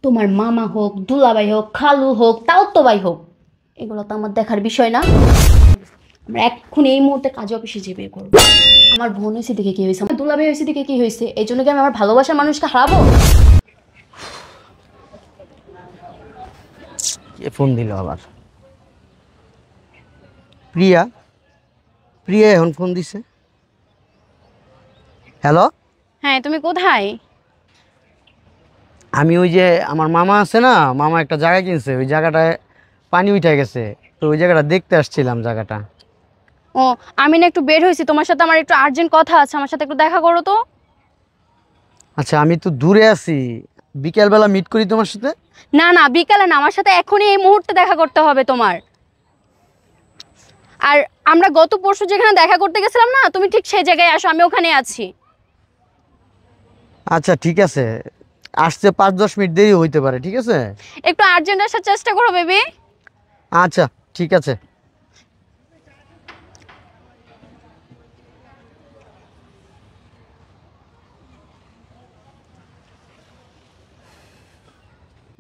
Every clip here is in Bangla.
তোমার মামা হোক, দুলাভাই হোক, খালু হোক, তাও তো ভাই হোক, এগুলো তো আমার দেখার বিষয় না। আমরা এখন এই মুহূর্তে কাজে অফিসে যে বিয়ে করবো। আমার বোন হয়েছে দেখে কি হয়েছে, আমার দুলাভাই হয়েছে দেখে কি হয়েছে, এই জন্য কি আমি আমার ভালোবাসার মানুষকে হারাবো? কে ফোন দিল আবার? প্রিয়া? প্রিয়া এখন ফোন দিছে? হ্যালো, হ্যাঁ, তুমি কোথায়? আমি ওই যে আমার মামা আছে না, মামা একটা জায়গা কিনছে, ওই জায়গাটায় পানি উঠে গেছে, তো ওই জায়গাটা দেখতে আসছিলাম জায়গাটা। ও, আমি না একটু বের হয়েছি, তোমার সাথে আমার একটু আর্জেন্ট কথা আছে, আমার সাথে একটু দেখা করো তো। আচ্ছা, আমি তো দূরে আছি, বিকেলবেলা মিট করি তোমার সাথে। না না, বিকালে না, আমার সাথে এখনই এই মুহূর্তে দেখা করতে হবে তোমার। আর আমরা গত পরশু যেখানে দেখা করতে গেছিলাম না, তুমি ঠিক সেই জায়গায় আসো, আমি ওখানে আছি। আচ্ছা ঠিক আছে, আসতে 5-10 মিনিট দেরি হইতে পারে, ঠিক আছে? একটু আর্জেন্ট আসার চেষ্টা করো বেবি। আচ্ছা ঠিক আছে।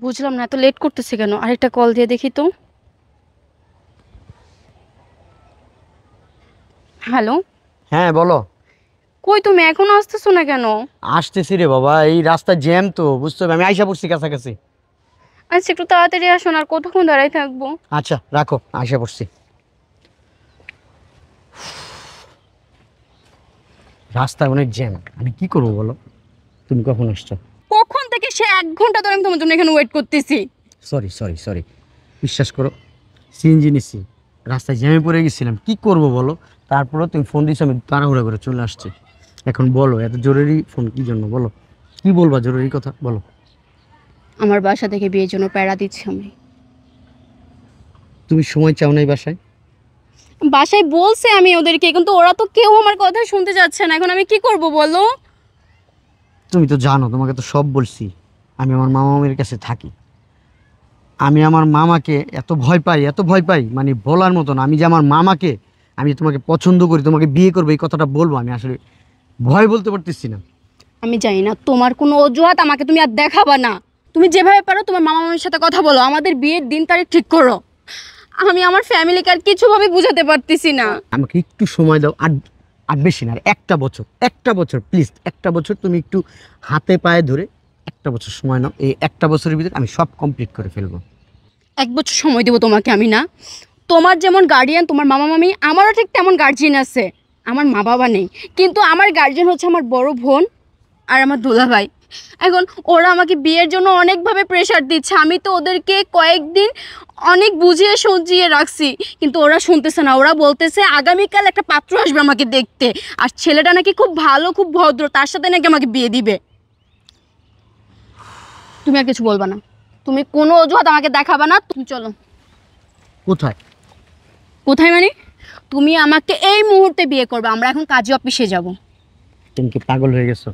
বুঝলাম না এত লেট করতেছে কেন, আরেকটা কল দিয়ে দেখি তো। হ্যালো। হ্যাঁ বলো। কই তুমি এখনো আসতেছো না কেন? আসতেছি রে বাবা, এই রাস্তা জ্যাম তো, বুঝতে হবে, আমি আইসা পড়ছি কাছাকাছি। আচ্ছা একটু তাড়াতাড়ি আসো না, আর কতক্ষণ দাঁড়াই থাকবো? আচ্ছা রাখো, আইসা পড়ছি। রাস্তায় অনেক জ্যাম, আমি কি করবো বলো? তুমি কখন আসছো? কখন থেকে সে 1 ঘন্টা ধরে আমি তোমার জন্য এখানে ওয়েট করতেছি। সরি সরি সরি, বিশ্বাস করো, সিএনজি নিচ্ছি, রাস্তায় জ্যামে পড়ে গেছিলাম, কি করব বলো? তারপরে তুমি ফোন দিছো, আমি তাড়াহুড়া করে চলে আসছি। এখন বলো, এত জরুরি ফোন কি জন্য বলো? কি বলবা জরুরি কথা বলো? আমার বাসা থেকে বিয়ের জন্য প্যারা দিচ্ছি আমি। তুমি সময় চাও নাই বাসায়? বাসায় বলছে আমি ওদেরকে, কিন্তু ওরা তো কেউ আমার কথা শুনতে যাচ্ছে না, এখন আমি কি করব বলো? তুমি তো জানো, তোমাকে তো সব বলছি, আমি আমার মামা মামির কাছে থাকি। আমি আমার মামাকে এত ভয় পাই, এত ভয় পাই, মানে বলার মতন। আমি যে আমার মামাকে, আমি তোমাকে পছন্দ করি, তোমাকে বিয়ে করবো, এই কথাটা বলবো, আমি আসলে ভয় বলতে পারতেছি না। আমি জানি না, তোমার কোনো অজুহাত আমাকে তুমি আর দেখাবা না। তুমি যেভাবে পারো তোমার মামা মামির সাথে কথা বলো, আমাদের বিয়ের দিন তারিখ ঠিক করো। আমি আমার ফ্যামিলিকে আর কিছুভাবে বুঝাতে পারতেছি না। আমাকে একটু সময় দাও, আর আর বেশি না, আর একটা বছর, একটা বছর প্লিজ, একটা বছর তুমি একটু হাতে পায়ে ধরে একটা বছর সময় নাও। এই একটা বছরের ভিতরে আমি সব কমপ্লিট করে ফেলবো। 1 বছর সময় দেবো তোমাকে আমি না? তোমার যেমন গার্ডিয়ান তোমার মামা মামি, আমারও ঠিক তেমন গার্জিয়ান আছে। আমার মা বাবা নেই, কিন্তু আমার গার্জিয়ান হচ্ছে আমার বড় বোন আর আমার দুলাভাই। এখন ওরা আমাকে বিয়ের জন্য অনেকভাবে প্রেশার দিচ্ছে, আমি তো ওদেরকে কয়েকদিন অনেক বুঝিয়ে সুঝিয়ে রাখছি, কিন্তু ওরা শুনতেছে না। ওরা বলতেছে আগামীকাল একটা পাত্র আসবে আমাকে দেখতে, আর ছেলেটা নাকি খুব ভালো, খুব ভদ্র, তার সাথে নাকি আমাকে বিয়ে দিবে। তুমি আর কিছু বলবা না, তুমি কোনো অজুহাত আমাকে দেখাবা না, তুমি চলো। কোথায়? কোথায় মানে? তুমি আমাকে এই মুহূর্তে বিয়ে করবে, আমরা এখন কাজী অফিসে যাব। তুমি কি পাগল হয়ে গেছো?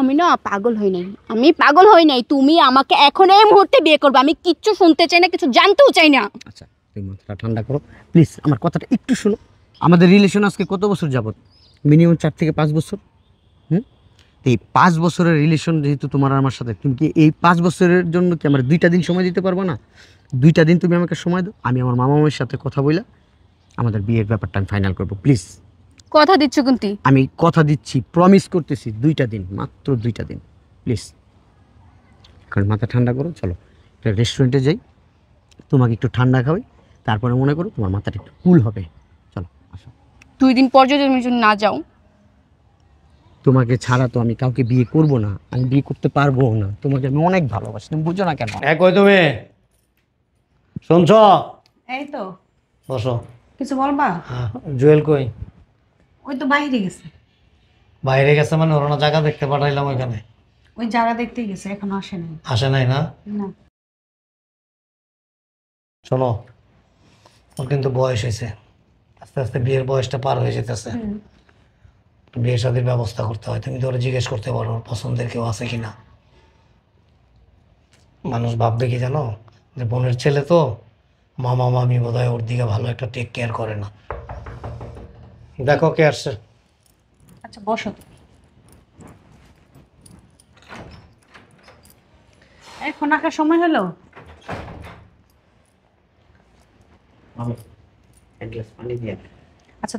আমি না পাগল হই নাই, আমি পাগল হই নাই, তুমি আমাকে এখন এই মুহূর্তে বিয়ে করবে। আমি কিচ্ছু শুনতে চাই না, কিছু জানতেও চাই না। আচ্ছা, তুমি মাথাটা ঠান্ডা করো প্লিজ, আমার কথাটা একটু শোনো। আমাদের রিলেশন আজকে কত বছর যাবত? মিনিমাম 4 থেকে 5 বছর। হুম, এই 5 বছরের রিলেশন যেহেতু তোমার আর আমার সাথে, তুমি কি এই 5 বছরের জন্য কি আমার 2টা দিন সময় দিতে পারবো না? 2টা দিন তুমি আমাকে সময় দাও, আমি আমার মামা মামির সাথে কথা বলে আমাদের বিয়ের ব্যাপারটা আমি ফাইনাল করবো প্লিজ। কথা দিচ্ছ কিন্তু? আমি কথা দিচ্ছি, প্রমিস করতেছি, 2টা দিন, মাত্র 2টা দিন প্লিজ। কারণ মাথা ঠান্ডা করো, চলো একটা রেস্টুরেন্টে যাই, তোমাকে একটু ঠান্ডা খাওয়াই, তারপরে মনে করো তোমার মাথাটা একটু কুল হবে। চলো আসো। 2 দিন পর যদি তুমি না যাও? তোমাকে ছাড়া তো আমি কাউকে বিয়ে করব না, আমি বিয়ে করতে পারবো না, তোমাকে আমি অনেক ভালোবাসি, তুমি বুঝো না কেন? কই তুমি শুনছ? এই তো। বসো। কিছু বলবা? জুয়েল কই? ওই তো বাইরে গেছে। বাইরে গেছে মানে? ওর না জায়গা দেখতে পাঠাইলাম ওইখানে। ওই জায়গা দেখতে গেছে, এখনো আসে নাই। আসে নাই না? না। শোনো, ওর কিন্তু বয়স হয়েছে, আস্তে আস্তে বিয়ের বয়সটা পার হয়ে যেতেছে। বিয়ে শাদীর ব্যবস্থা করতে হয়। তুমি তো ওরা জিজ্ঞেস করতে পারো ওর পছন্দের কেউ আছে কিনা। মানুষ ভাববে কি জানো, যে বোনের ছেলে তো, মামা মামি বোধহয় ওর দিকে ভালো একটা টেক কেয়ার করে না। দেখো কে আসছে। আচ্ছা বসো তুমি। এই এখন আঁকার সময় হলো? আমি এক গ্লাস পানি দিয়ে আচ্ছা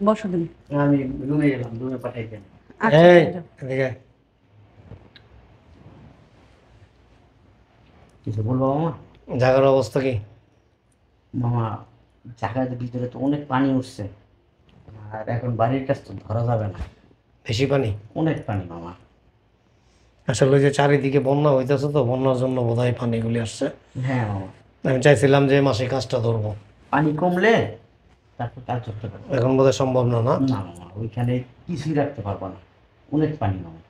বসো তুমি। আমি রুমে গেলাম, রুমে পাঠাই দেন। আচ্ছা এই যাও। এদিকে আয়। কিছু বলবো মামা? জায়গার অবস্থা কি? মামা জায়গার ভিতরে তো অনেক পানি উঠছে, আর এখন বাড়ির কাছ তো ধরা যাবে না, বেশি পানি? অনেক পানি মামা। আসলে ওই যে চারিদিকে বন্যা হইতেছে, তো বন্যার জন্য বোধহয় পানিগুলি আসছে। হ্যাঁ মামা, আমি চাইছিলাম যে এই মাসে কাজটা ধরবো, পানি কমলে তারপর কাজ করতে পারবো। এখন বোধহয় সম্ভব না, না? না মামা, ওইখানে কিছুই রাখতে পারবো না, অনেক পানি মামা।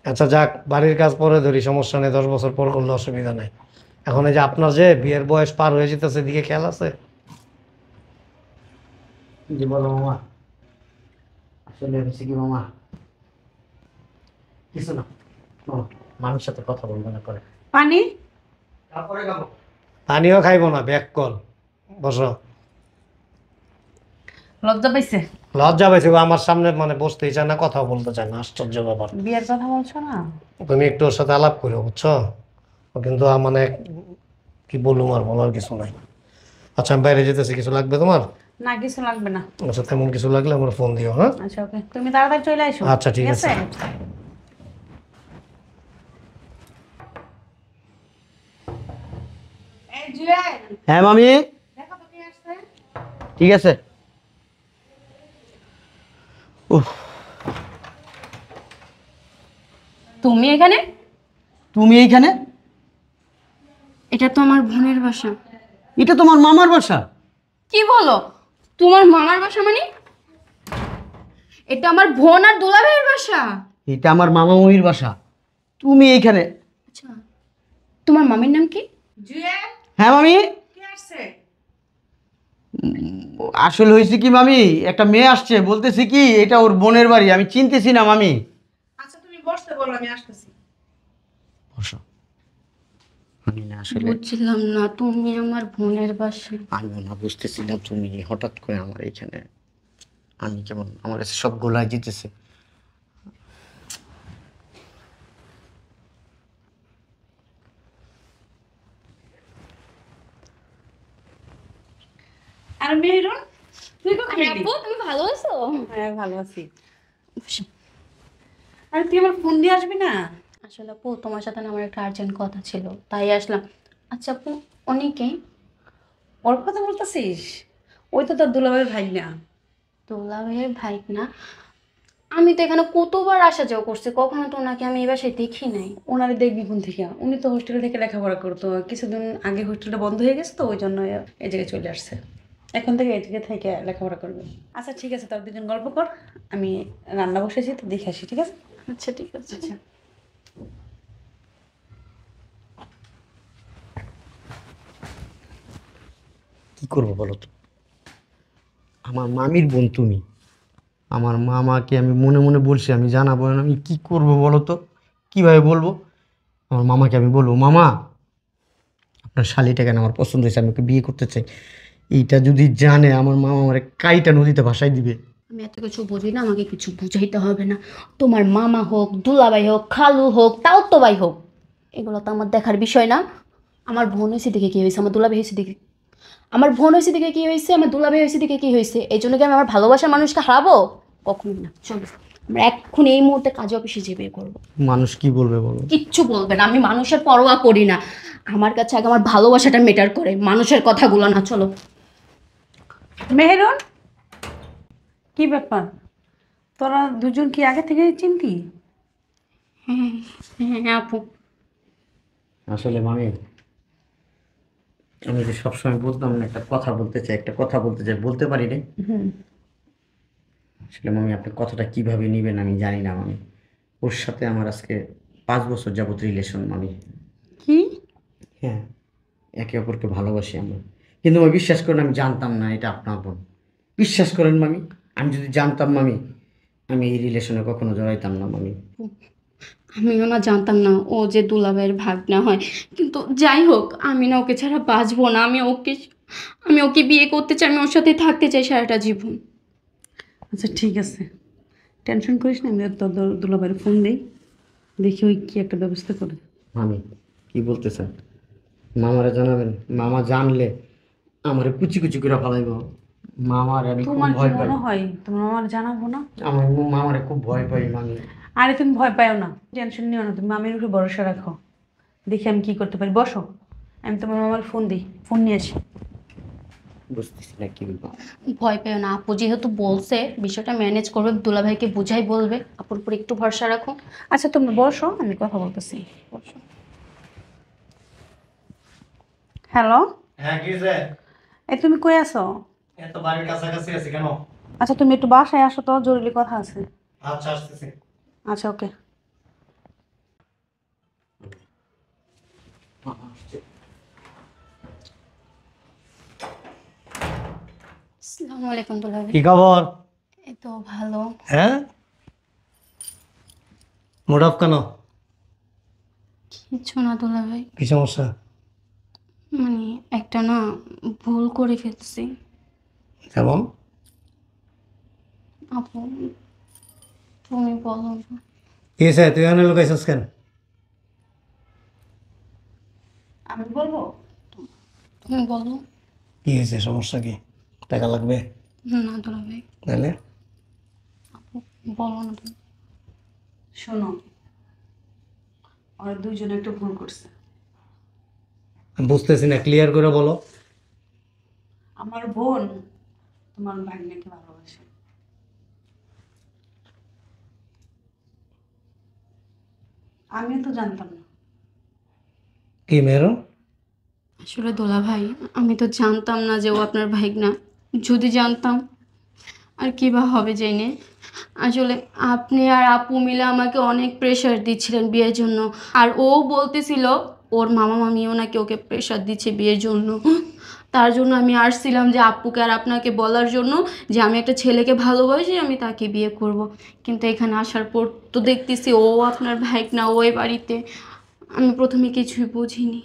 আচ্ছা যাক, বাড়ির কাজ পরে ধরি, সমস্যা নেই, 10 বছর পর করলে অসুবিধা নেই। এখন এই যে আপনার যে বিয়ের বয়স পার হয়ে যেতেছে, দিকে খেয়াল আছে? জি বলো মামা। আসলে হচ্ছে কি মামা, কিছু না মামা, মানুষের সাথে কথা বলবো না করে। পানি? পানিও খাইবো না, ব্যাক কল। বসো। লজ্জা পাইছে? লজ্জা পাইছে গো, আমার সামনে মানে বসতেই চায় না, কথাও বলতে চায় না, আশ্চর্য ব্যাপার। বিয়ের কথা বলছো না? তুমি একটু ওর সাথে আলাপ করো, বুঝছো? ও কিন্তু মানে কি বলুম, আর বলার কিছু নাই। আচ্ছা আমি বাইরে যেতেছি, কিছু লাগবে তোমার? না কিছু লাগবে না। আচ্ছা তেমন কিছু লাগলে আমার ফোন দিও, হ্যাঁ? আচ্ছা ওকে, তুমি তাড়াতাড়ি চলে আসো। আচ্ছা, ঠিক আছে। এই জুয়েল, হ্যাঁ মামি, দেখো তো কে আসছে। ঠিক আছে। উফ, তুমি এখানে? তুমি এইখানে? এটা তো আমার বোনের বাসা। এটা তোমার মামার বাসা? কি বলো? তোমার মামার বাসা মানে? এটা আমার বোন আর দুলাভাইয়ের বাসা। এটা আমার মামা মামির বাসা, তুমি এইখানে? আচ্ছা, তোমার মামির নাম কি? জুয়েল, হ্যাঁ মামি। কে আসছে? আসলে হয়েছে কি মামি, একটা মেয়ে আসছে, বলতেছি কি এটা ওর বোনের বাড়ি, আমি চিনতেছি না মামি। আচ্ছা তুমি বসতে বলো, আমি আসতেছি। বসো। আমি না আসলে বুঝছিলাম না তুমি আমার বোনের বাসা। আমিও না বুঝতেছিলাম, তুমি হঠাৎ করে আমার এখানে, আমি কেমন আমার কাছে সব গোলায় যেতেছে। আর মেহেরুন, তুই কখন এলি? আপু তুমি ভালো আছো? হ্যাঁ ভালো আছি। আরে তুই আমার ফোন দিয়ে আসবি না? আসলে আপু তোমার সাথে না আমার একটা আর্জেন্ট কথা ছিল, তাই আসলাম। আচ্ছা আপু, অনেকে ওর কথা বলতেছিস? ওই তো তোর দুলাভাইয়ের ভাই না? দুলাভাইয়ের ভাই না? আমি তো এখানে কতবার আসা যাওয়া করছি, কখনো তো ওনাকে আমি এই বাসায় দেখি নাই। ওনারে দেখবি কোন থেকে? উনি তো হোস্টেলে থেকে লেখাপড়া করতো, কিছুদিন আগে হোস্টেলটা বন্ধ হয়ে গেছে, তো ওই জন্য এই জায়গায় চলে আসছে। এখন থেকে এই জায়গায় থেকে লেখাপড়া করবে। আচ্ছা ঠিক আছে, তোর দুজন গল্প কর, আমি রান্না বসেছি, তো দেখে আসি, ঠিক আছে? আচ্ছা ঠিক আছে। আচ্ছা। কি করবো বলো তো, আমার মামির বোন তুমি, আমার মামাকে আমি মনে মনে বলছি আমি জানাবো না, আমি কি করব বলো তো, কিভাবে বলবো? আমার মামাকে আমি বলবো মামা আপনার শালিটা কেন আমার পছন্দ হয়েছে, আমি ওকে বিয়ে করতে চাই। এইটা যদি জানে আমার মামা আমার কাইটা নদীতে ভাসাই দিবে। আমি এত কিছু বুঝি না, আমাকে কিছু বুঝাইতে হবে না। তোমার মামা হোক, দুলাভাই হোক, খালু হোক, তাও তো ভাই হোক, এগুলো তো আমার দেখার বিষয় না। আমার বোন হয়েছে দেখে কী হয়েছে, আমার দুলাভাই হয়েছে দেখে, আমার বোন হয়েছে দেখে কী হয়েছে, আমার দুলাভাই হয়েছে দেখে কী হয়েছে, এই জন্য কি আমি আমার ভালোবাসার মানুষকে হারাবো? কখনোই না। চলো আমরা এখন এই মুহূর্তে কাজে অফিসে যেয়ে বিয়ে করবো। মানুষ কি বলবে বলো? কিচ্ছু বলবে না, আমি মানুষের পরোয়া করি না। আমার কাছে আগে আমার ভালোবাসাটা মেটার করে, মানুষের কথাগুলো না। চলো। মেহেরুন, কি ব্যাপার? তোরা দুজন কি আগে থেকে চিনতি? হ্যাঁ হ্যাঁ আপু। আসলে মামি, আমি যে সবসময় বলতাম না একটা কথা বলতে চাই, একটা কথা বলতে চাই, বলতে পারি রে। আসলে মামি আপনি কথাটা কিভাবে নেবেন আমি জানি না মামি। ওর সাথে আমার আজকে 5 বছর যাবত রিলেশন মামি। কি? হ্যাঁ, একে অপরকে ভালোবাসি আমরা, কিন্তু আমি বিশ্বাস করেন আমি জানতাম না এটা আপনার বোন। বিশ্বাস করেন মামি, আমি যদি জানতাম মামি, আমি এই রিলেশনে কখনো জড়াইতাম না মামি। আমিও না জানতাম না ও যে দুলাভাইয়ের ভাগনা হয়, কিন্তু যাই হোক আমি না ওকে ছাড়া বাঁচবো না। আমি ওকে বিয়ে করতে চাই, আমি ওর সাথে থাকতে চাই সারাটা জীবন। আচ্ছা ঠিক আছে, টেনশন করিস না, আমি তোর দুলাভাইয়ের ফোন দিই, দেখি ওই কি একটা ব্যবস্থা করে। মামি কি বলতেছেন? মামারে জানাবেন? মামা জানলে আমারে কুচি কুচি করে ফেলাইব। মামার আমি খুব তোমার কি ভয় পাই। মনে হয় তোমার আমার জানাবো না? আমার মামারে খুব ভয় পাই মামি। আরে তুমি ভয় পাও না, টেনশন নিও না, তুমি মামির উপরে ভরসা রাখো। দেখি আমি কি করতে পারি, বসো। আমি তোমার মামার ফোন দিই, ফোন নিয়ে আসি। বুঝতেছি না কি বলবো। ভয় পেও না, আপু যেহেতু বলছে বিষয়টা ম্যানেজ করবে, দুলাভাইকে বুঝাই বলবে, আপুর উপর একটু ভরসা রাখো। আচ্ছা তুমি বসো, আমি কথা বলতেছি। বসো। হ্যালো, হ্যাঁ কি যে এই তুমি কই আছো? এত বাড়ির কাছাকাছি আছি কেন? আচ্ছা তুমি একটু বাসায় আসো তো, জরুরি কথা আছে। আচ্ছা আসতেছি। আচ্ছা ওকে। আসসালামু আলাইকুম দুলাভাই। কি খবর? এই তো ভালো। হ্যাঁ, মুড অফ কেন? কিছু না দুলাভাই, কি সমস্যা? মানে একটা না ভুল করে ফেলছি। যেমন? আপু তুমি বলো না। কি হয়েছে, তুই এখানে লুকাইছিস কেন? আমি বলবো? তুমি বলো। কি হয়েছে, সমস্যা কি? টাকা লাগবে? না দুলাভাই, তাহলে আপু বলো না তুমি। শোনো, ওরা দুইজনে একটু ভুল করছে। আমি বুঝতেছি না, ক্লিয়ার করে বলো। আমার বোন তোমার ভাগ্নেকে ভালোবাসে। আমিও তো জানতাম না। কি মেরো? আসলে দুলাভাই, আমি তো জানতাম না যে ও আপনার ভাইগনা। যদি জানতাম আর কি বা হবে জেনে। আসলে আপনি আর আপু মিলে আমাকে অনেক প্রেশার দিচ্ছিলেন বিয়ের জন্য। আর ও বলতেছিল ওর মামা মামিও নাকি ওকে প্রেশার দিচ্ছে বিয়ের জন্য। তার জন্য আমি আসছিলাম যে আপুকে আর আপনাকে বলার জন্য যে আমি একটা ছেলেকে ভালোবাসি, আমি তাকে বিয়ে করব। কিন্তু এখানে আসার পর তো দেখতেছি ও আপনার ভাইগনা, ও এই বাড়িতে। আমি প্রথমে কিছুই বুঝিনি।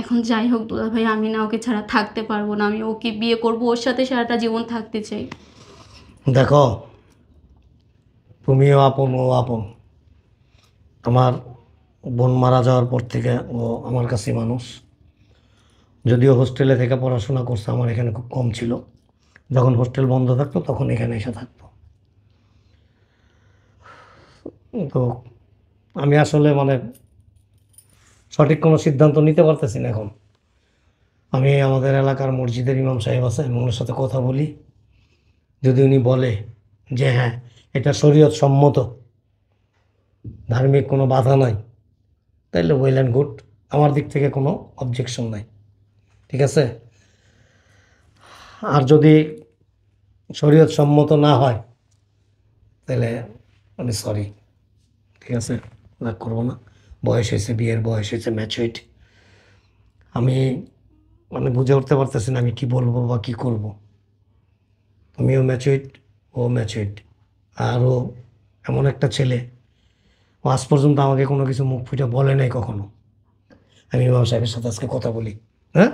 এখন যাই হোক দুলাভাই, আমি না ওকে ছাড়া থাকতে পারবো না। আমি ওকে বিয়ে করব, ওর সাথে সারাটা জীবন থাকতে চাই। দেখো, তুমিও আপন ও আপন। আমার বোন মারা যাওয়ার পর থেকে ও আমার কাছে মানুষ। যদিও হোস্টেলে থেকে পড়াশোনা করছে, আমার এখানে খুব কম ছিল। যখন হোস্টেল বন্ধ থাকতো তখন এখানে এসে থাকতো। তো আমি আসলে মানে সঠিক কোনো সিদ্ধান্ত নিতে পারতেছি না এখন। আমি আমাদের এলাকার মসজিদের ইমাম সাহেব আছে, আমি ওনার সাথে কথা বলি। যদি উনি বলে যে হ্যাঁ এটা শরীয়ত সম্মত, ধার্মিক কোনো বাধা নাই, তাইলে ওয়েল অ্যান্ড গুড। আমার দিক থেকে কোনো অবজেকশন নাই, ঠিক আছে। আর যদি শরীয়ত সম্মত না হয় তাহলে আমি সরি, ঠিক আছে, রাগ করবো না। বয়স হয়েছে, বিয়ের বয়স হয়েছে, ম্যাচুইড। আমি মানে বুঝে উঠতে পারতেছি না আমি কি বলবো বা কি করব। তুমিও ম্যাচুইড, ও ম্যাচুইড। আর ও এমন একটা ছেলে, ও আজ পর্যন্ত আমাকে কোনো কিছু মুখ ফুটে বলে নাই কখনো। আমি ইমাম সাহেবের সাথে আজকে কথা বলি, হ্যাঁ।